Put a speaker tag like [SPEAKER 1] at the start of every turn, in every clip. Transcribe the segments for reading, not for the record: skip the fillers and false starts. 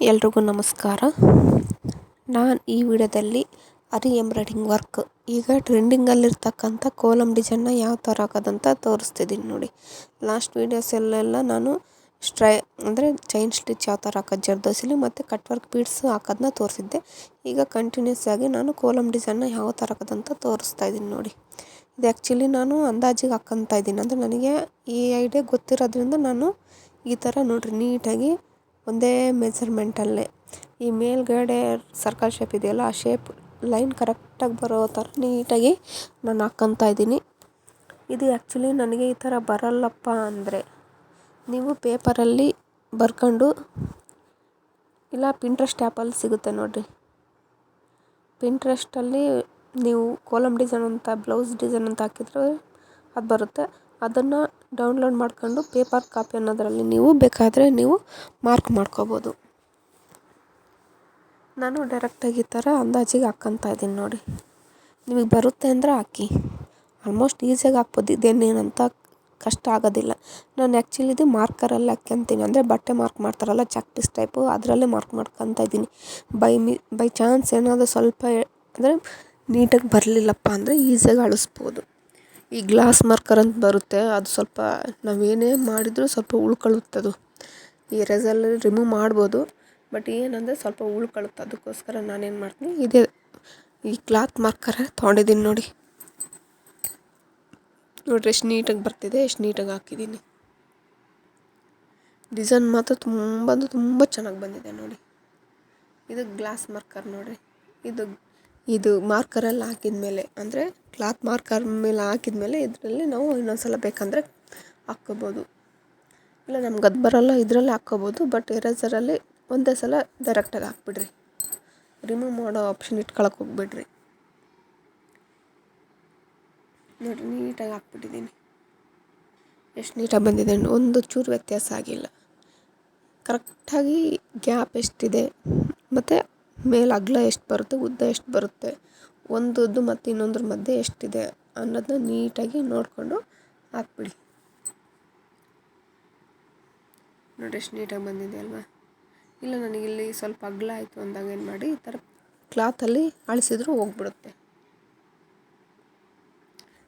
[SPEAKER 1] ಎಲ್ರಿಗೂ ನಮಸ್ಕಾರ. ನಾನು ಈ ವಿಡಿಯೋದಲ್ಲಿ ಅರಿ ಎಂಬ್ರಾಯ್ಡಿಂಗ್ ವರ್ಕ್ ಈಗ ಟ್ರೆಂಡಿಂಗಲ್ಲಿರ್ತಕ್ಕಂಥ ಕೋಲಮ್ ಡಿಸೈನ್ನ ಯಾವ ಥರ ಹಾಕೋದಂತ ತೋರಿಸ್ತಿದ್ದೀನಿ ನೋಡಿ. ಲಾಸ್ಟ್ ವೀಡಿಯೋಸಲ್ಲೆಲ್ಲ ನಾನು ಅಂದರೆ ಚೈನ್ ಸ್ಟಿಚ್ ಯಾವ ಥರ ಹಾಕೋದು ಜರ್ದೋಸಿಲಿ ಮತ್ತು ಕಟ್ ವರ್ಕ್ ಬೀಡ್ಸ್ ಹಾಕೋದನ್ನ ತೋರಿಸಿದ್ದೆ. ಈಗ ಕಂಟಿನ್ಯೂಸ್ ಆಗಿ ನಾನು ಕೋಲಮ್ ಡಿಸೈನ್ನ ಯಾವ ಥರ ಹಾಕೋದಂತ ತೋರಿಸ್ತಾ ಇದ್ದೀನಿ ನೋಡಿ. ಇದು ಆ್ಯಕ್ಚುಲಿ ನಾನು ಅಂದಾಜಿಗೆ ಹಾಕ್ಕೊತಾ ಇದ್ದೀನಿ, ಅಂದರೆ ನನಗೆ ಈ ಐಡಿಯಾ ಗೊತ್ತಿರೋದ್ರಿಂದ ನಾನು ಈ ಥರ ನೋಡಿರಿ ನೀಟಾಗಿ ಒಂದೇ ಮೆಜರ್ಮೆಂಟಲ್ಲೇ ಈ ಮೇಲ್ಗಡೆ ಸರ್ಕಲ್ ಶೇಪ್ ಇದೆಯಲ್ಲ ಆ ಶೇಪ್ ಲೈನ್ ಕರೆಕ್ಟಾಗಿ ಬರೋ ಥರ ನೀಟಾಗಿ ನಾನು ಹಾಕ್ಕೊತಾ ಇದ್ದೀನಿ. ಇದು ಆ್ಯಕ್ಚುಲಿ ನನಗೆ ಈ ಥರ ಬರಲ್ಲಪ್ಪ ಅಂದರೆ ನೀವು ಪೇಪರಲ್ಲಿ ಬರ್ಕೊಂಡು ಇಲ್ಲ ಪಿಂಟ್ರೆಸ್ಟ್ ಆ್ಯಪಲ್ಲಿ ಸಿಗುತ್ತೆ ನೋಡಿರಿ. ಪಿಂಟ್ರೆಸ್ಟಲ್ಲಿ ನೀವು ಕೋಲಮ್ ಡಿಸೈನ್ ಅಂತ ಬ್ಲೌಸ್ ಡಿಸೈನ್ ಅಂತ ಹಾಕಿದ್ರೆ ಅದು ಬರುತ್ತೆ. ಅದನ್ನು ಡೌನ್ಲೋಡ್ ಮಾಡ್ಕೊಂಡು ಪೇಪರ್ ಕಾಪಿ ಅನ್ನೋದರಲ್ಲಿ ನೀವು ಬೇಕಾದರೆ ನೀವು ಮಾರ್ಕ್ ಮಾಡ್ಕೋಬೋದು. ನಾನು ಡೈರೆಕ್ಟಾಗಿ ಈ ಥರ ಅಂದಾಜಿಗೆ ಹಾಕ್ಕೊತಾ ಇದ್ದೀನಿ ನೋಡಿ. ನಿಮಗೆ ಬರುತ್ತೆ ಅಂದರೆ ಹಾಕಿ, ಆಲ್ಮೋಸ್ಟ್ ಈಸಿಯಾಗಿ ಹಾಕ್ಬೋದು, ಇದೇನೇನಂತ ಕಷ್ಟ ಆಗೋದಿಲ್ಲ. ನಾನು ಆ್ಯಕ್ಚುಲಿ ಇದು ಮಾರ್ಕರಲ್ಲಿ ಹಾಕ್ಕೊಂತೀನಿ, ಅಂದರೆ ಬಟ್ಟೆ ಮಾರ್ಕ್ ಮಾಡ್ತಾರಲ್ಲ ಚಾಕ್ ಪೀಸ್ ಟೈಪು, ಅದರಲ್ಲೇ ಮಾರ್ಕ್ ಮಾಡ್ಕೊತಾ ಇದ್ದೀನಿ. ಬೈ ಚಾನ್ಸ್ ಏನಾದರೂ ಸ್ವಲ್ಪ ಅಂದರೆ ನೀಟಾಗಿ ಬರಲಿಲ್ಲಪ್ಪ ಅಂದರೆ ಈಸಿಯಾಗಿ ಅಳಿಸ್ಬೋದು. ಈ ಗ್ಲಾಸ್ ಮಾರ್ಕರ್ ಅಂತ ಬರುತ್ತೆ, ಅದು ಸ್ವಲ್ಪ ನಾವೇನೇ ಮಾಡಿದರೂ ಸ್ವಲ್ಪ ಉಳ್ಕೊಳ್ಳುತ್ತದು. ಈ ಎರೇಸರಲ್ಲಿ ರಿಮೂವ್ ಮಾಡ್ಬೋದು, ಬಟ್ ಏನಂದರೆ ಸ್ವಲ್ಪ ಉಳ್ಕೊಳ್ಳುತ್ತೆ. ಅದಕ್ಕೋಸ್ಕರ ನಾನೇನು ಮಾಡ್ತೀನಿ, ಇದೇ ಈ ಕ್ಲಾತ್ ಮಾರ್ಕರೇ ತೊಗೊಂಡಿದ್ದೀನಿ ನೋಡಿರಿ. ಎಷ್ಟು ನೀಟಾಗಿ ಬರ್ತಿದೆ, ಎಷ್ಟು ನೀಟಾಗಿ ಹಾಕಿದ್ದೀನಿ. ಡಿಸೈನ್ ಮಾತ್ರ ತುಂಬ ಚೆನ್ನಾಗಿ ಬಂದಿದೆ ನೋಡಿ. ಇದು ಗ್ಲಾಸ್ ಮಾರ್ಕರ್ ನೋಡಿರಿ. ಇದು ಮಾರ್ಕರಲ್ಲಿ ಹಾಕಿದ್ಮೇಲೆ, ಅಂದರೆ ಕ್ಲಾತ್ ಮಾರ್ಕರ್ ಮೇಲೆ ಹಾಕಿದ್ಮೇಲೆ ಇದರಲ್ಲಿ ನಾವು ಇನ್ನೊಂದ್ಸಲ ಬೇಕಂದರೆ ಹಾಕ್ಕೋಬೋದು. ಇಲ್ಲ ನಮ್ಗೆ ಅದು ಬರೋಲ್ಲ ಇದರಲ್ಲೇ ಹಾಕ್ಕೋಬೋದು, ಬಟ್ ಎರೇಸರಲ್ಲಿ ಒಂದೇ ಸಲ ಡೈರೆಕ್ಟಾಗಿ ಹಾಕ್ಬಿಡ್ರಿ. ರಿಮೂವ್ ಮಾಡೋ ಆಪ್ಷನ್ ಇಟ್ಕೊಳಕ್ಕೆ ಹೋಗ್ಬಿಡ್ರಿ. ನೋಡಿರಿ ನೀಟಾಗಿ ಹಾಕ್ಬಿಟ್ಟಿದ್ದೀನಿ. ಎಷ್ಟು ನೀಟಾಗಿ ಬಂದಿದೆ, ಒಂದು ಚೂರು ವ್ಯತ್ಯಾಸ ಆಗಿಲ್ಲ. ಕರೆಕ್ಟಾಗಿ ಗ್ಯಾಪ್ ಎಷ್ಟಿದೆ ಮತ್ತು ಮೇಲೆ ಅಗಲ ಎಷ್ಟು ಬರುತ್ತೆ, ಉದ್ದ ಎಷ್ಟು ಬರುತ್ತೆ, ಒಂದದ್ದು ಮತ್ತು ಇನ್ನೊಂದ್ರ ಮಧ್ಯೆ ಎಷ್ಟಿದೆ ಅನ್ನೋದನ್ನ ನೀಟಾಗಿ ನೋಡಿಕೊಂಡು ಹಾಕ್ಬಿಡಿ. ನೋಡಿ ಎಷ್ಟು ನೀಟಾಗಿ ಬಂದಿದೆ ಅಲ್ವಾ. ಇಲ್ಲ ನನಗಿಲ್ಲಿ ಸ್ವಲ್ಪ ಅಗಲ ಆಯಿತು ಅಂದಾಗ ಏನು ಮಾಡಿ, ಈ ಥರ ಕ್ಲಾತಲ್ಲಿ ಅಳಿಸಿದ್ರೂ ಹೋಗ್ಬಿಡುತ್ತೆ.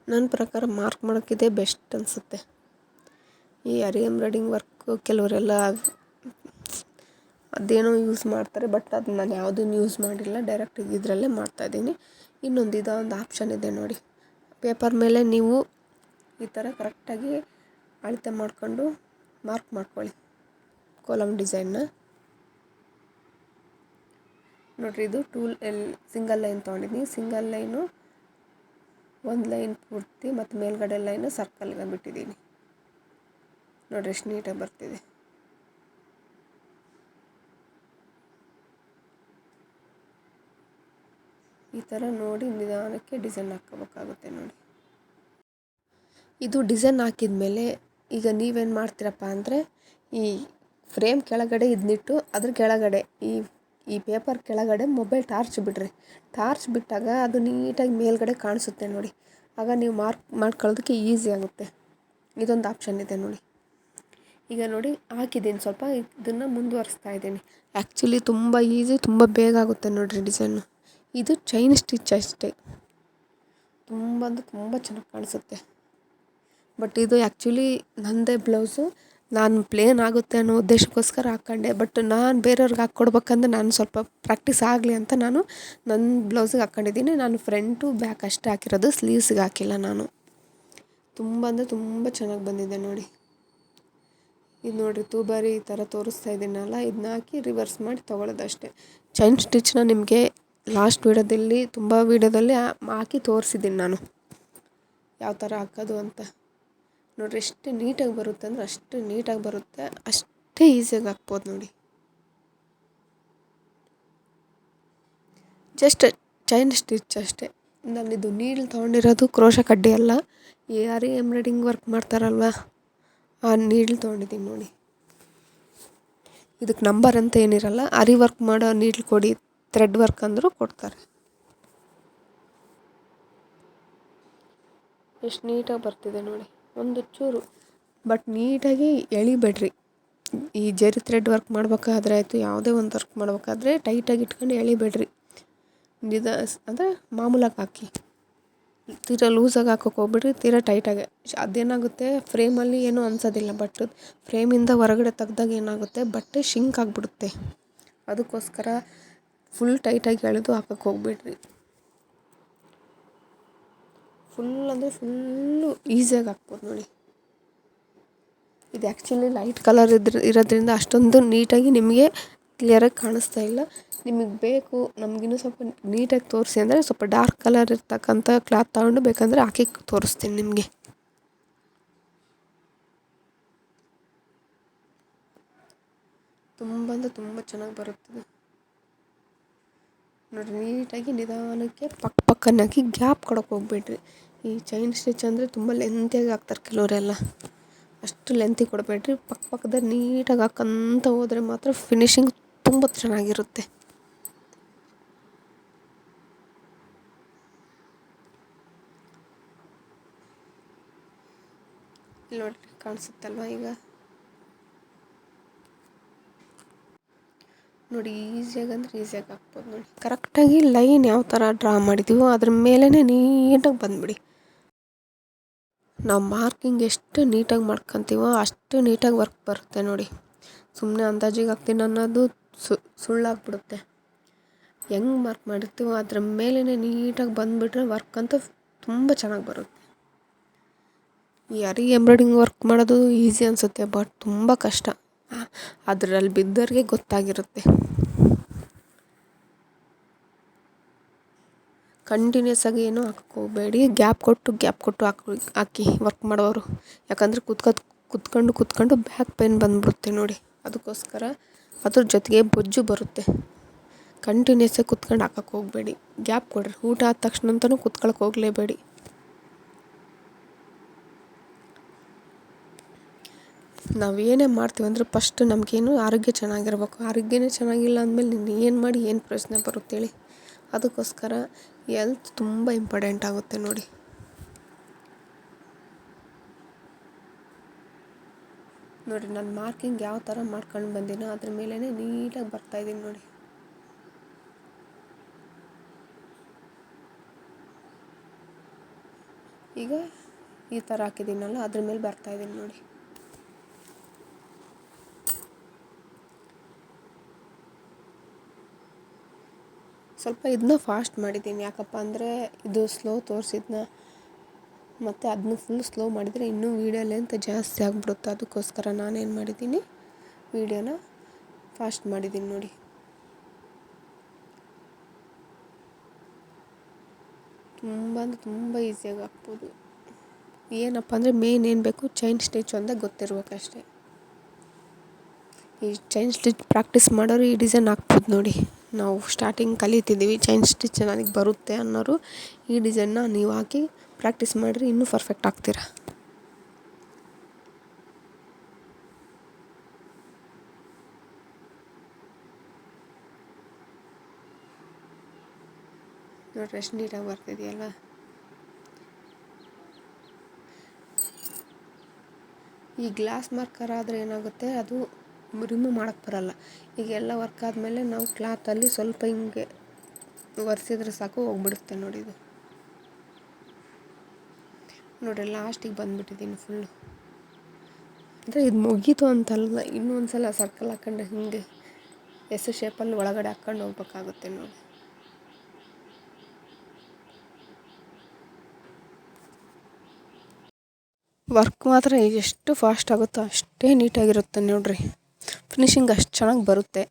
[SPEAKER 1] ನನ್ನ ಪ್ರಕಾರ ಮಾರ್ಕ್ ಮಾಡೋಕ್ಕಿದೆ ಬೆಸ್ಟ್ ಅನಿಸುತ್ತೆ. ಈ ಅರಿ ಎಂಬ್ರಾಯ್ಡಿಂಗ್ ವರ್ಕು ಕೆಲವರೆಲ್ಲ ಅದೇನೋ ಯೂಸ್ ಮಾಡ್ತಾರೆ, ಬಟ್ ಅದು ನಾನು ಯಾವುದನ್ನು ಯೂಸ್ ಮಾಡಿಲ್ಲ, ಡೈರೆಕ್ಟಾಗಿ ಇದರಲ್ಲೇ ಮಾಡ್ತಾಯಿದ್ದೀನಿ. ಇದೊಂದು ಆಪ್ಷನ್ ಇದೆ ನೋಡಿ. ಪೇಪರ್ ಮೇಲೆ ನೀವು ಈ ಥರ ಕರೆಕ್ಟಾಗಿ ಅಳತೆ ಮಾಡಿಕೊಂಡು ಮಾರ್ಕ್ ಮಾಡ್ಕೊಳ್ಳಿ ಕೋಲಮ್ ಡಿಸೈನ್ನ. ನೋಡಿರಿ, ಇದು ಸಿಂಗಲ್ ಲೈನ್ ತೊಗೊಂಡಿದ್ದೀನಿ. ಸಿಂಗಲ್ ಲೈನು ಒಂದು ಲೈನ್ ಪೂರ್ತಿ ಮತ್ತು ಮೇಲ್ಗಡೆ ಲೈನು ಸರ್ಕಲ್ಗೆ ಬಿಟ್ಟಿದ್ದೀನಿ. ನೋಡಿರಿ ಎಷ್ಟು ನೀಟಾಗಿ ಬರ್ತಿದೆ. ಈ ಥರ ನೋಡಿ ನಿಧಾನಕ್ಕೆ ಡಿಸೈನ್ ಹಾಕ್ಕೋಬೇಕಾಗುತ್ತೆ ನೋಡಿ. ಇದು ಡಿಸೈನ್ ಹಾಕಿದ್ಮೇಲೆ ಈಗ ನೀವೇನು ಮಾಡ್ತೀರಪ್ಪ ಅಂದರೆ, ಈ ಫ್ರೇಮ್ ಕೆಳಗಡೆ ಇದನ್ನಿಟ್ಟು ಅದ್ರ ಕೆಳಗಡೆ ಈ ಪೇಪರ್ ಕೆಳಗಡೆ ಮೊಬೈಲ್ ಟಾರ್ಚ್ ಬಿಡ್ರಿ. ಟಾರ್ಚ್ ಬಿಟ್ಟಾಗ ಅದು ನೀಟಾಗಿ ಮೇಲ್ಗಡೆ ಕಾಣಿಸುತ್ತೆ ನೋಡಿ. ಆಗ ನೀವು ಮಾರ್ಕ್ ಮಾಡ್ಕೊಳ್ಳೋದಕ್ಕೆ ಈಸಿ ಆಗುತ್ತೆ. ಇದೊಂದು ಆಪ್ಷನ್ ಇದೆ ನೋಡಿ. ಈಗ ನೋಡಿ ಹಾಕಿದ್ದೀನಿ, ಸ್ವಲ್ಪ ಇದನ್ನು ಮುಂದುವರಿಸ್ತಾ ಇದ್ದೀನಿ. ಆ್ಯಕ್ಚುಲಿ ತುಂಬ ಈಸಿ, ತುಂಬ ಬೇಗ ಆಗುತ್ತೆ ನೋಡಿರಿ ಡಿಸೈನು. ಇದು ಚೈನ್ ಸ್ಟಿಚ್ ಅಷ್ಟೇ, ತುಂಬ ಅಂದರೆ ತುಂಬ ಚೆನ್ನಾಗಿ ಕಾಣಿಸುತ್ತೆ. ಬಟ್ ಇದು ಆ್ಯಕ್ಚುಲಿ ನನ್ನದೇ ಬ್ಲೌಸು, ನಾನು ಪ್ಲೇನ್ ಆಗುತ್ತೆ ಅನ್ನೋ ಉದ್ದೇಶಕ್ಕೋಸ್ಕರ ಹಾಕ್ಕೊಂಡೆ. ಬಟ್ ನಾನು ಬೇರೆಯವ್ರಿಗೆ ಹಾಕ್ಕೊಡ್ಬೇಕಂದ್ರೆ ನಾನು ಸ್ವಲ್ಪ ಪ್ರಾಕ್ಟೀಸ್ ಆಗಲಿ ಅಂತ ನಾನು ನನ್ನ ಬ್ಲೌಸಿಗೆ ಹಾಕ್ಕೊಂಡಿದ್ದೀನಿ. ನಾನು ಫ್ರಂಟು ಬ್ಯಾಕ್ ಅಷ್ಟೇ ಹಾಕಿರೋದು, ಸ್ಲೀವ್ಸಿಗೆ ಹಾಕಿಲ್ಲ ನಾನು. ತುಂಬ ಅಂದರೆ ತುಂಬ ಚೆನ್ನಾಗಿ ಬಂದಿದೆ ನೋಡಿ. ಇದು ನೋಡಿರಿ ತೂಬಾರಿ ಈ ಥರ ತೋರಿಸ್ತಾ ಇದ್ದೀನಲ್ಲ, ಇದನ್ನ ಹಾಕಿ ರಿವರ್ಸ್ ಮಾಡಿ ತೊಗೊಳ್ಳೋದಷ್ಟೇ. ಚೈನ್ ಸ್ಟಿಚ್ನ ನಿಮಗೆ ಲಾಸ್ಟ್ ವೀಡಿಯೋದಲ್ಲಿ ತುಂಬ ವೀಡಿಯೋದಲ್ಲಿ ಹಾಕಿ ತೋರಿಸಿದ್ದೀನಿ ನಾನು ಯಾವ ಥರ ಹಾಕೋದು ಅಂತ. ನೋಡಿರಿ ಎಷ್ಟು ನೀಟಾಗಿ ಬರುತ್ತೆ ಅಂದರೆ ಅಷ್ಟು ನೀಟಾಗಿ ಬರುತ್ತೆ, ಅಷ್ಟೇ ಈಸಿಯಾಗಿ ಹಾಕ್ಬೋದು ನೋಡಿ. ಜಸ್ಟ್ ಚೈನ್ ಸ್ಟಿಚ್ ಅಷ್ಟೇ. ನಾನಿದು ನೀಡ್ಲ್ ತೊಗೊಂಡಿರೋದು ಕ್ರೋಶ ಕಡ್ಡಿ ಅಲ್ಲ, ಈ ಅರಿ ಎಂಬ್ರಾಯ್ಡಿಂಗ್ ವರ್ಕ್ ಮಾಡ್ತಾರಲ್ವ ಆ ನೀಡ್ಲ್ ತೊಗೊಂಡಿದ್ದೀನಿ ನೋಡಿ. ಇದಕ್ಕೆ ನಂಬರ್ ಅಂತ ಏನಿರಲ್ಲ, ಅರಿ ವರ್ಕ್ ಮಾಡೋ ನೀಡ್ಲ್ ಕೊಡಿ, ಥ್ರೆಡ್ ವರ್ಕ್ ಅಂದರೂ ಕೊಡ್ತಾರೆ. ಎಷ್ಟು ನೀಟಾಗಿ ಬರ್ತಿದೆ ನೋಡಿ, ಒಂದು ಚೂರು ಬಟ್ ನೀಟಾಗಿ ಎಳಿಬೇಡ್ರಿ. ಈ ಜರಿ ಥ್ರೆಡ್ ವರ್ಕ್ ಮಾಡ್ಬೇಕಾದ್ರೆ ಆಯಿತು, ಯಾವುದೇ ಒಂದು ವರ್ಕ್ ಮಾಡ್ಬೇಕಾದ್ರೆ ಟೈಟಾಗಿ ಇಟ್ಕೊಂಡು ಎಳಿಬೇಡ್ರಿ. ಅಂದರೆ ಮಾಮೂಲಾಗಿ ಹಾಕಿ, ತೀರಾ ಲೂಸಾಗಿ ಹಾಕೋಕೆ ಹೋಗ್ಬಿಡ್ರಿ, ತೀರಾ ಟೈಟಾಗಿ. ಅದೇನಾಗುತ್ತೆ ಫ್ರೇಮಲ್ಲಿ ಏನೂ ಅನ್ಸೋದಿಲ್ಲ, ಬಟ್ ಫ್ರೇಮಿಂದ ಹೊರಗಡೆ ತೆಗ್ದಾಗ ಏನಾಗುತ್ತೆ ಬಟ್ಟೆ ಶಿಂಕ್ ಆಗಿಬಿಡುತ್ತೆ. ಅದಕ್ಕೋಸ್ಕರ ಫುಲ್ ಟೈಟಾಗಿ ಎಳೆದು ಹಾಕೋಕೆ ಹೋಗ್ಬೇಡ್ರಿ. ಫುಲ್ಲು ಈಸಿಯಾಗಿ ಹಾಕ್ಬೋದು ನೋಡಿ. ಇದು ಆ್ಯಕ್ಚುಲಿ ಲೈಟ್ ಕಲರ್ ಇರೋದ್ರಿಂದ ಅಷ್ಟೊಂದು ನೀಟಾಗಿ ನಿಮಗೆ ಕ್ಲಿಯರಾಗಿ ಕಾಣಿಸ್ತಾ ಇಲ್ಲ. ನಿಮಗೆ ಬೇಕು ನಮಗಿನ್ನೂ ಸ್ವಲ್ಪ ನೀಟಾಗಿ ತೋರಿಸಿ ಅಂದರೆ ಸ್ವಲ್ಪ ಡಾರ್ಕ್ ಕಲರ್ ಇರ್ತಕ್ಕಂಥ ಕ್ಲಾತ್ ತಗೊಂಡು ಬೇಕಂದರೆ ಹಾಕಿ ತೋರಿಸ್ತೀನಿ ನಿಮಗೆ. ತುಂಬ ಅಂದರೆ ತುಂಬ ಚೆನ್ನಾಗಿ ಬರುತ್ತದೆ ನೋಡಿ. ನೀಟಾಗಿ ನಿಧಾನಕ್ಕೆ ಪಕ್ಕನಾಗಿ ಗ್ಯಾಪ್ ಕೊಡೋಕೆ ಹೋಗ್ಬೇಡ್ರಿ. ಈ ಚೈನ್ ಸ್ಟಿಚ್ ಅಂದರೆ ತುಂಬ ಲೆಂತಿಯಾಗಿ ಹಾಕ್ತಾರೆ ಕೆಲವರೆಲ್ಲ, ಅಷ್ಟು ಲೆಂತಿ ಕೊಡಬೇಡ್ರಿ. ಪಕ್ಕದಲ್ಲಿ ನೀಟಾಗಿ ಹಾಕಂತ ಹೋದರೆ ಮಾತ್ರ ಫಿನಿಶಿಂಗ್ ತುಂಬ ಚೆನ್ನಾಗಿರುತ್ತೆ. ಇಲ್ಲಿ ನೋಡಿ ಕಾಣಿಸುತ್ತಲ್ವ ಈಗ ನೋಡಿ. ಈಸಿಯಾಗಿ ಅಂದರೆ ಈಸಿಯಾಗಿ ಹಾಕ್ಬೋದು ನೋಡಿ. ಕರೆಕ್ಟಾಗಿ ಲೈನ್ ಯಾವ ಥರ ಡ್ರಾ ಮಾಡಿದ್ದೀವೋ ಅದ್ರ ಮೇಲೇ ನೀಟಾಗಿ ಬಂದುಬಿಡಿ. ನಾವು ಮಾರ್ಕಿಂಗ್ ಎಷ್ಟು ನೀಟಾಗಿ ಮಾಡ್ಕೊತೀವೋ ಅಷ್ಟು ನೀಟಾಗಿ ವರ್ಕ್ ಬರುತ್ತೆ ನೋಡಿ. ಸುಮ್ಮನೆ ಅಂದಾಜಿಗೆ ಹಾಕ್ತೀನಿ ಅನ್ನೋದು ಸುಳ್ಳಾಗ್ಬಿಡುತ್ತೆ. ಹೆಂಗೆ ಮಾರ್ಕ್ ಮಾಡಿರ್ತೀವೋ ಅದ್ರ ಮೇಲೇ ನೀಟಾಗಿ ಬಂದುಬಿಟ್ರೆ ವರ್ಕ್ ಅಂತೂ ತುಂಬ ಚೆನ್ನಾಗಿ ಬರುತ್ತೆ. ಈ ಎಂಬ್ರಾಯ್ಡಿಂಗ್ ವರ್ಕ್ ಮಾಡೋದು ಈಸಿ ಅನಿಸುತ್ತೆ, ಬಟ್ ತುಂಬ ಕಷ್ಟ. ಅದರಲ್ಲಿ ಬಿದ್ದೋರಿಗೆ ಗೊತ್ತಾಗಿರುತ್ತೆ. ಕಂಟಿನ್ಯೂಸ್ ಆಗಿ ಏನೂ ಹಾಕೋಬೇಡಿ, ಗ್ಯಾಪ್ ಕೊಟ್ಟು ಹಾಕಿ ವರ್ಕ್ ಮಾಡೋರು. ಯಾಕಂದರೆ ಕುತ್ಕೊಂಡು ಬ್ಯಾಕ್ ಪೇನ್ ಬಂದುಬಿಡುತ್ತೆ ನೋಡಿ. ಅದಕ್ಕೋಸ್ಕರ ಅದ್ರ ಜೊತೆಗೆ ಬೊಜ್ಜು ಬರುತ್ತೆ. ಕಂಟಿನ್ಯೂಸ್ ಆಗಿ ಕುತ್ಕೊಂಡು ಹಾಕೋಕ್ಕೆ ಹೋಗಬೇಡಿ, ಗ್ಯಾಪ್ ಕೊಡ್ರಿ. ಊಟ ಆದ ತಕ್ಷಣ ಅಂತಲೂ ಕುತ್ಕೊಳಕ್ಕೆ ಹೋಗಲೇಬೇಡಿ. ನಾವು ಏನೇ ಮಾಡ್ತೀವಿ ಅಂದರೆ ಫಸ್ಟ್ ನಮಗೇನು ಆರೋಗ್ಯ ಚೆನ್ನಾಗಿರ್ಬೇಕು. ಆರೋಗ್ಯನೇ ಚೆನ್ನಾಗಿಲ್ಲ ಅಂದಮೇಲೆ ನೀನು ಏನು ಮಾಡಿ ಏನು ಪ್ರಯೋಜನ ಬರುತ್ತೇಳಿ. ಅದಕ್ಕೋಸ್ಕರ ಹೆಲ್ತ್ ತುಂಬ ಇಂಪಾರ್ಟೆಂಟ್ ಆಗುತ್ತೆ ನೋಡಿ. ನೋಡಿ ನಾನು ಮಾರ್ಕಿಂಗ್ ಯಾವ ಥರ ಮಾಡ್ಕೊಂಡು ಬಂದಿನೋ ಅದ್ರ ಮೇಲೇ ನೀಟಾಗಿ ಬರ್ತಾಯಿದ್ದೀನಿ ನೋಡಿ. ಈಗ ಈ ಥರ ಹಾಕಿದ್ದೀನಲ್ಲ ಅದ್ರ ಮೇಲೆ ಬರ್ತಾಯಿದ್ದೀನಿ ನೋಡಿ. ಸ್ವಲ್ಪ ಇದನ್ನ ಫಾಸ್ಟ್ ಮಾಡಿದ್ದೀನಿ, ಯಾಕಪ್ಪ ಅಂದರೆ ಇದು ಸ್ಲೋ ತೋರಿಸಿದ್ನ ಮತ್ತು ಅದನ್ನ ಫುಲ್ ಸ್ಲೋ ಮಾಡಿದರೆ ಇನ್ನೂ ವೀಡಿಯೋ ಲೆಂತ್ ಜಾಸ್ತಿ ಆಗಿಬಿಡುತ್ತೆ. ಅದಕ್ಕೋಸ್ಕರ ನಾನೇನು ಮಾಡಿದ್ದೀನಿ, ವೀಡಿಯೋನ ಫಾಸ್ಟ್ ಮಾಡಿದ್ದೀನಿ ನೋಡಿ. ತುಂಬ ಅಂದರೆ ತುಂಬ ಈಸಿಯಾಗಿ ಹಾಕ್ಬೋದು. ಏನಪ್ಪ ಅಂದರೆ ಮೇನ್ ಏನು ಬೇಕು, ಚೈನ್ ಸ್ಟಿಚ್ ಒಂದೇ ಗೊತ್ತಿರ್ಬೇಕಷ್ಟೇ. ಈ ಚೈನ್ ಸ್ಟಿಚ್ ಪ್ರಾಕ್ಟೀಸ್ ಮಾಡೋರು ಈ ಡಿಸೈನ್ ಹಾಕ್ಬೋದು ನೋಡಿ. ನಾವು ಸ್ಟಾರ್ಟಿಂಗ್ ಕಲಿತಿದ್ದೀವಿ, ಚೈನ್ ಸ್ಟಿಚ್ ನನಗೆ ಬರುತ್ತೆ ಅನ್ನೋರು ಈ ಡಿಸೈನ್ನ ನೀವು ಹಾಕಿ ಪ್ರಾಕ್ಟೀಸ್ ಮಾಡಿರಿ, ಇನ್ನೂ ಪರ್ಫೆಕ್ಟ್ ಆಗ್ತೀರ. ನೋಡ್ರಿ ಎಷ್ಟು ನೀಟಾಗಿ ಬರ್ತಿದೆಯಲ್ಲ. ಈ ಗ್ಲಾಸ್ ಮಾರ್ಕರ್ ಆದರೆ ಏನಾಗುತ್ತೆ, ಅದು ರಿಮೂವ್ ಮಾಡೋಕ್ಕೆ ಬರಲ್ಲ. ಈಗ ಎಲ್ಲ ವರ್ಕ್ ಆದಮೇಲೆ ನಾವು ಕ್ಲಾತಲ್ಲಿ ಸ್ವಲ್ಪ ಹಿಂಗೆ ಒರೆಸಿದ್ರೆ ಸಾಕು, ಹೋಗ್ಬಿಡುತ್ತೆ ನೋಡಿ. ಇದು ನೋಡ್ರಿ ಲಾಸ್ಟಿಗೆ ಬಂದುಬಿಟ್ಟಿದ್ದೀನಿ ಫುಲ್ಲು. ಅಂದರೆ ಇದು ಮುಗೀತು ಅಂತಲ್ಲ, ಇನ್ನೂ ಒಂದು ಸಲ ಸರ್ಕಲ್ ಹಾಕ್ಕೊಂಡು ಹಿಂಗೆ ಎಸ್ ಶೇಪಲ್ಲಿ ಒಳಗಡೆ ಹಾಕ್ಕೊಂಡು ಹೋಗ್ಬೇಕಾಗುತ್ತೆ ನೋಡಿ. ವರ್ಕ್ ಮಾತ್ರ ಎಷ್ಟು ಫಾಸ್ಟ್ ಆಗುತ್ತೋ ಅಷ್ಟೇ ನೀಟಾಗಿರುತ್ತೆ ನೋಡ್ರಿ. ಫಿನಿಶಿಂಗ್ ಅಷ್ಟು ಚೆನ್ನಾಗಿ ಬರುತ್ತೆ.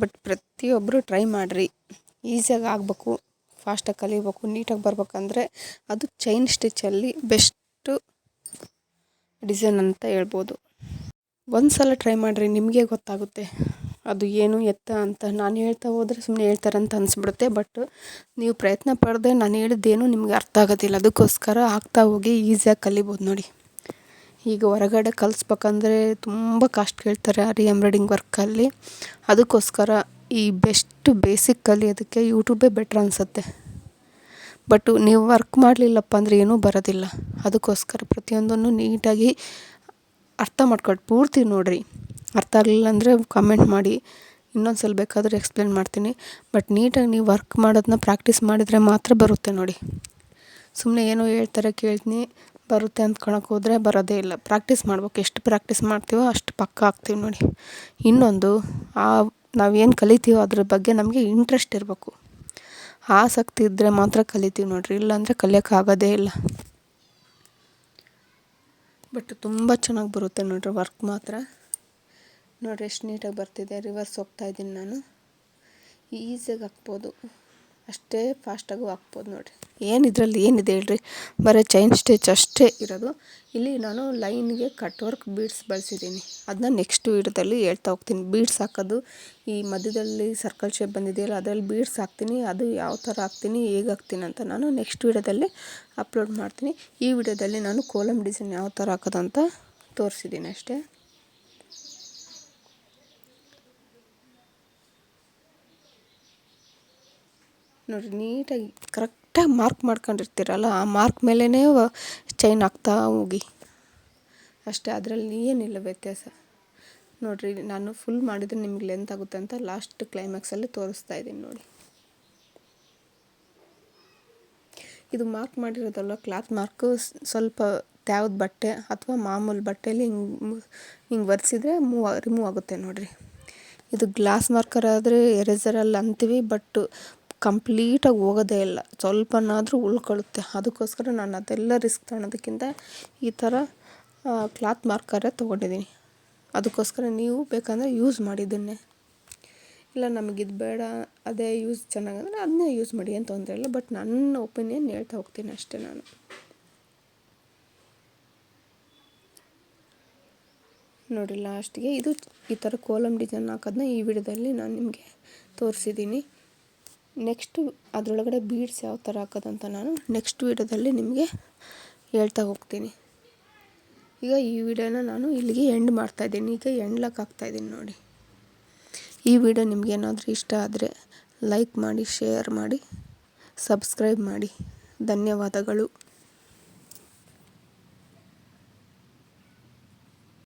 [SPEAKER 1] ಬಟ್ ಪ್ರತಿಯೊಬ್ಬರು ಟ್ರೈ ಮಾಡಿರಿ, ಈಸಿಯಾಗಿ ಆಗಬೇಕು, ಫಾಸ್ಟಾಗಿ ಕಲಿಬೇಕು, ನೀಟಾಗಿ ಬರ್ಬೇಕಂದ್ರೆ ಅದು ಚೈನ್ ಸ್ಟಿಚ್ಚಲ್ಲಿ ಬೆಸ್ಟು ಡಿಸೈನ್ ಅಂತ ಹೇಳ್ಬೋದು. ಒಂದು ಸಲ ಟ್ರೈ ಮಾಡಿರಿ, ನಿಮಗೆ ಗೊತ್ತಾಗುತ್ತೆ ಅದು ಏನು ಎತ್ತ ಅಂತ. ನಾನು ಹೇಳ್ತಾ ಹೋದರೆ ಸುಮ್ಮನೆ ಹೇಳ್ತಾರೆ ಅಂತ ಅನಿಸ್ಬಿಡುತ್ತೆ, ಬಟ್ ನೀವು ಪ್ರಯತ್ನ ಪಡದೆ ನಾನು ಹೇಳಿದ್ದೇನು ನಿಮಗೆ ಅರ್ಥ ಆಗೋದಿಲ್ಲ. ಅದಕ್ಕೋಸ್ಕರ ಆಗ್ತಾ ಹೋಗಿ ಈಸಿಯಾಗಿ ಕಲಿಬೋದು ನೋಡಿ. ಈಗ ಹೊರಗಡೆ ಕಲಿಸ್ಬೇಕಂದ್ರೆ ತುಂಬ ಕಾಸ್ಟ್ ಕೇಳ್ತಾರೆ ಎಂಬ್ರಾಯ್ಡಿಂಗ್ ವರ್ಕಲ್ಲಿ. ಅದಕ್ಕೋಸ್ಕರ ಈ ಬೆಸ್ಟ್ ಬೇಸಿಕ್ ಕಲಿಯೋದಕ್ಕೆ ಯೂಟ್ಯೂಬೇ ಬೆಟ್ರ್ ಅನಿಸುತ್ತೆ. ಬಟ್ ನೀವು ವರ್ಕ್ ಮಾಡಲಿಲ್ಲಪ್ಪ ಅಂದರೆ ಏನೂ ಬರೋದಿಲ್ಲ. ಅದಕ್ಕೋಸ್ಕರ ಪ್ರತಿಯೊಂದನ್ನು ನೀಟಾಗಿ ಅರ್ಥ ಮಾಡ್ಕೊಂಡು ಪೂರ್ತಿ ನೋಡಿರಿ. ಅರ್ಥ ಆಗಲಿಲ್ಲ ಅಂದರೆ ಕಾಮೆಂಟ್ ಮಾಡಿ, ಇನ್ನೊಂದು ಸಲ ಬೇಕಾದರೆ ಎಕ್ಸ್ಪ್ಲೇನ್ ಮಾಡ್ತೀನಿ. ಬಟ್ ನೀಟಾಗಿ ನೀವು ವರ್ಕ್ ಮಾಡೋದನ್ನ ಪ್ರಾಕ್ಟೀಸ್ ಮಾಡಿದರೆ ಮಾತ್ರ ಬರುತ್ತೆ ನೋಡಿ. ಸುಮ್ಮನೆ ಏನೋ ಹೇಳ್ತಾರೆ ಕೇಳ್ತೀನಿ ಬರುತ್ತೆ ಅಂದ್ಕೊಳಕ್ಕೆ ಹೋದರೆ ಬರೋದೇ ಇಲ್ಲ. ಪ್ರಾಕ್ಟೀಸ್ ಮಾಡ್ಬೇಕು. ಎಷ್ಟು ಪ್ರಾಕ್ಟೀಸ್ ಮಾಡ್ತೀವೋ ಅಷ್ಟು ಪಕ್ಕ ಆಗ್ತೀವಿ ನೋಡಿ. ಇನ್ನೊಂದು, ನಾವೇನು ಕಲಿತೀವೋ ಅದ್ರ ಬಗ್ಗೆ ನಮಗೆ ಇಂಟ್ರೆಸ್ಟ್ ಇರಬೇಕು. ಆಸಕ್ತಿ ಇದ್ದರೆ ಮಾತ್ರ ಕಲಿತೀವಿ ನೋಡಿರಿ, ಇಲ್ಲಾಂದರೆ ಕಲಿಯೋಕ್ಕಾಗೋದೇ ಇಲ್ಲ. ಬಟ್ ತುಂಬ ಚೆನ್ನಾಗಿ ಬರುತ್ತೆ ನೋಡಿರಿ ವರ್ಕ್ ಮಾತ್ರ. ನೋಡಿರಿ ಎಷ್ಟು ನೀಟಾಗಿ ಬರ್ತಿದೆ. ರಿವರ್ಸ್ ಹೋಗ್ತಾಯಿದ್ದೀನಿ ನಾನು. ಈಸಿಯಾಗಿ ಹಾಕ್ಬೋದು, ಅಷ್ಟೇ ಫಾಸ್ಟಾಗೂ ಹಾಕ್ಬೋದು ನೋಡಿರಿ. ಇದರಲ್ಲಿ ಏನಿದೆ ಹೇಳ್ರಿ, ಬರೀ ಚೈನ್ ಸ್ಟಿಚ್ ಅಷ್ಟೇ ಇರೋದು. ಇಲ್ಲಿ ನಾನು ಲೈನ್ಗೆ ಕಟ್ ವರ್ಕ್ ಬೀಡ್ಸ್ ಬಳಸಿದ್ದೀನಿ. ಅದನ್ನ ನೆಕ್ಸ್ಟ್ ವೀಡಿಯೋದಲ್ಲಿ ಹೇಳ್ತಾ ಹೋಗ್ತೀನಿ. ಬೀಡ್ಸ್ ಹಾಕೋದು, ಈ ಮಧ್ಯದಲ್ಲಿ ಸರ್ಕಲ್ ಶೇಪ್ ಬಂದಿದೆಯಲ್ಲ ಅದರಲ್ಲಿ ಬೀಡ್ಸ್ ಹಾಕ್ತೀನಿ. ಅದು ಯಾವ ಥರ ಹಾಕ್ತೀನಿ, ಹೇಗೆ ಹಾಕ್ತೀನಿ ಅಂತ ನಾನು ನೆಕ್ಸ್ಟ್ ವೀಡಿಯೋದಲ್ಲಿ ಅಪ್ಲೋಡ್ ಮಾಡ್ತೀನಿ. ಈ ವಿಡಿಯೋದಲ್ಲಿ ನಾನು ಕೋಲಮ್ ಡಿಸೈನ್ ಯಾವ ಥರ ಹಾಕೋದು ಅಂತ ತೋರಿಸಿದ್ದೀನಿ ಅಷ್ಟೇ. ನೋಡಿರಿ ನೀಟಾಗಿ ಕರೆಕ್ಟಾಗಿ ಮಾರ್ಕ್ ಮಾಡ್ಕೊಂಡಿರ್ತೀರಲ್ಲ, ಆ ಮಾರ್ಕ್ ಮೇಲೇ ಚೈನ್ ಹಾಕ್ತಾ ಹೋಗಿ ಅಷ್ಟೇ. ಅದರಲ್ಲಿ ಏನಿಲ್ಲ ವ್ಯತ್ಯಾಸ. ನೋಡಿರಿ ನಾನು ಫುಲ್ ಮಾಡಿದರೆ ನಿಮ್ಗೆ ಲೆಂತ್ ಆಗುತ್ತೆ ಅಂತ ಲಾಸ್ಟ್ ಕ್ಲೈಮ್ಯಾಕ್ಸಲ್ಲಿ ತೋರಿಸ್ತಾ ಇದ್ದೀನಿ ನೋಡಿ. ಇದು ಮಾರ್ಕ್ ಮಾಡಿರೋದಲ್ಲ, ಕ್ಲಾತ್ ಮಾರ್ಕು ಸ್ವಲ್ಪ ತ್ಯಾವ್ದು ಬಟ್ಟೆ ಅಥವಾ ಮಾಮೂಲು ಬಟ್ಟೆಯಲ್ಲಿ ಹಿಂಗೆ ಒರೆಸಿದ್ರೆ ರಿಮೂವ್ ಆಗುತ್ತೆ ನೋಡಿರಿ. ಇದು ಗ್ಲಾಸ್ ಮಾರ್ಕರ್ ಆದರೆ ಎರೇಸರಲ್ಲಿ ಅಂತೀವಿ, ಬಟ್ ಕಂಪ್ಲೀಟಾಗಿ ಹೋಗೋದೇ ಇಲ್ಲ, ಸ್ವಲ್ಪನಾದರೂ ಉಳ್ಕೊಳ್ಳುತ್ತೆ. ಅದಕ್ಕೋಸ್ಕರ ನಾನು ಅದೆಲ್ಲ ರಿಸ್ಕ್ ತಗೊಳೋದಕ್ಕಿಂತ ಈ ಥರ ಕ್ಲಾತ್ ಮಾರ್ಕರೇ ತೊಗೊಂಡಿದ್ದೀನಿ. ಅದಕ್ಕೋಸ್ಕರ ನೀವು ಬೇಕಂದರೆ ಯೂಸ್ ಮಾಡಿದ್ದನ್ನೇ. ಇಲ್ಲ ನಮಗಿದು ಬೇಡ, ಅದೇ ಯೂಸ್ ಚೆನ್ನಾಗಂದರೆ ಅದನ್ನೇ ಯೂಸ್ ಮಾಡಿ, ಏನು ತೊಂದರೆ ಇಲ್ಲ. ಬಟ್ ನನ್ನ ಒಪಿನಿಯನ್ ಹೇಳ್ತಾ ಹೋಗ್ತೀನಿ ಅಷ್ಟೇ ನಾನು. ನೋಡಿ ಲಾಸ್ಟಿಗೆ ಇದು ಈ ಥರ ಕೋಲಮ್ ಡಿಸೈನ್ ಹಾಕೋದನ್ನ ಈ ವಿಡಿಯೋದಲ್ಲಿ ನಾನು ನಿಮಗೆ ತೋರಿಸಿದ್ದೀನಿ. ನೆಕ್ಸ್ಟು ಅದರೊಳಗಡೆ ಬೀಡ್ಸ್ ಯಾವ ಥರ ಹಾಕೋದಂತ ನಾನು ನೆಕ್ಸ್ಟ್ ವೀಡಿಯೋದಲ್ಲಿ ನಿಮಗೆ ಹೇಳ್ತಾ ಹೋಗ್ತೀನಿ. ಈಗ ಈ ವಿಡಿಯೋನ ನಾನು ಇಲ್ಲಿಗೆ ಎಂಡ್ ಮಾಡ್ತಾಯಿದ್ದೀನಿ. ಈಗ ಎಂಡ್ಲಕ್ಕೆ ಹಾಕ್ತಾಯಿದ್ದೀನಿ ನೋಡಿ. ಈ ವಿಡಿಯೋ ನಿಮಗೇನಾದರೂ ಇಷ್ಟ ಆದರೆ ಲೈಕ್ ಮಾಡಿ, ಶೇರ್ ಮಾಡಿ, ಸಬ್ಸ್ಕ್ರೈಬ್ ಮಾಡಿ. ಧನ್ಯವಾದಗಳು.